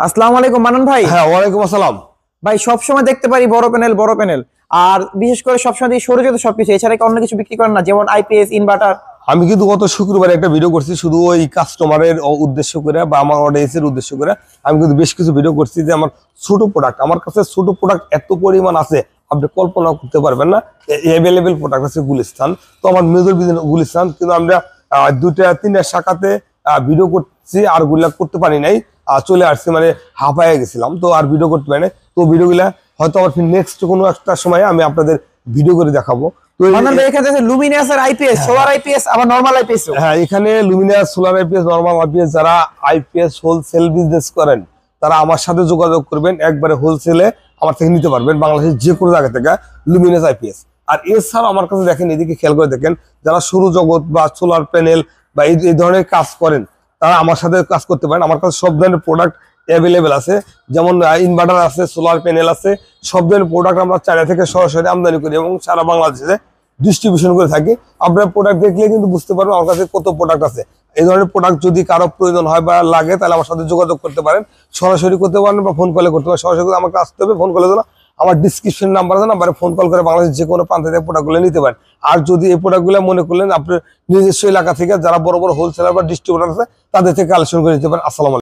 আসসালামু আলাইকুম মানন ভাই। হ্যাঁ, ওয়ালাইকুম আসসালাম। ভাই সবসময় দেখতে পারি বড় প্যানেল আর বিশেষ করে সবসময় দিয়ে সৌরজগত সবকিছু, এছাড়া কি অন্য কিছু বিক্রি করেন না, যেমন আইপিএস ইনভার্টার? আমি কিন্তু গত শুক্রবার একটা ভিডিও করছি শুধু ওই কাস্টমারের উদ্দেশ্য করে বা আমার অডিয়েন্সের উদ্দেশ্য করে। আমি কিন্তু বেশ কিছু ভিডিও করছি যে আমার ছোট প্রোডাক্ট, আমার কাছে ছোট প্রোডাক্ট এত পরিমাণ আছে আপনি কল্পনা করতে পারবেন না। অ্যাভেলেবেল প্রোডাক্ট আছে গুলিস্তান, তো আমার মেজর বিজনেস গুলিস্তান, কিন্তু আমরা দুইটা তিনটা শাখাতে ভিডিও করছি আর গুলা করতে পারি নাই। চলে আসছি, মানে হাঁপায়ে গেছিলাম, তো আর ভিডিও করতে পারি না। তো ভিডিওগুলা হয়তো আমার নেক্সট কোনো একটা সময় আমি আপনাদের ভিডিও করে দেখাবো। তো মানন ভাই এখানে আছে লুমিনাস আর আইপিএস, সোলার আইপিএস আবার নরমাল আইপিএস। হ্যাঁ, এখানে Luminous, solar IPS, normal IPS, যারা আইপিএস হোলসেল বিজনেস করেন তারা আমার সাথে যোগাযোগ করবেন, একবারে হোলসেলে আমার থেকে নিতে পারবেন বাংলাদেশের যে কোনো জায়গা থেকে লুমিনাস আইপিএস। আর এছাড়াও আমার কাছে দেখেন, এদিকে খেয়াল করে দেখেন, যারা সৌরজগৎ বা সোলার প্যানেল বা এই ধরনের কাজ করেন তারা আমার সাথে কাজ করতে পারেন। আমার কাছে সব ধরনের প্রোডাক্ট অ্যাভেলেবেল আছে, যেমন ইনভার্টার আছে, সোলার প্যানেল আছে, সব ধরনের প্রোডাক্ট আমরা চায়না থেকে সরাসরি আমদানি করি এবং সারা বাংলাদেশে ডিস্ট্রিবিউশন করে থাকি। আপনার প্রোডাক্ট দেখলে কিন্তু বুঝতে পারবেন আমার কাছে কত প্রোডাক্ট আছে। এই ধরনের প্রোডাক্ট যদি কারো প্রয়োজন হয় বা লাগে তাহলে আমার সাথে যোগাযোগ করতে পারেন, সরাসরি করতে পারেন বা ফোন কলে করতে পারেন। সরাসরি আমাকে আসতে হবে, ফোন কলে দেবো। আমার ডিসক্রিপশন নাম্বার আছে, নাম্বারে ফোন কল করে বাংলাদেশের যে কোনো প্রান্ত থেকে প্রোডাক্টগুলো নিতে পারেন। আর যদি এই প্রোডাক্টগুলো মনে করলেন আপনার নিজস্ব এলাকা থেকে যারা বড় বড় হোলসেলার বা ডিস্ট্রিবিউটার আছে তাদের থেকে কালেকশন করে নিতে পারেন। আসসালামু আলাইকুম।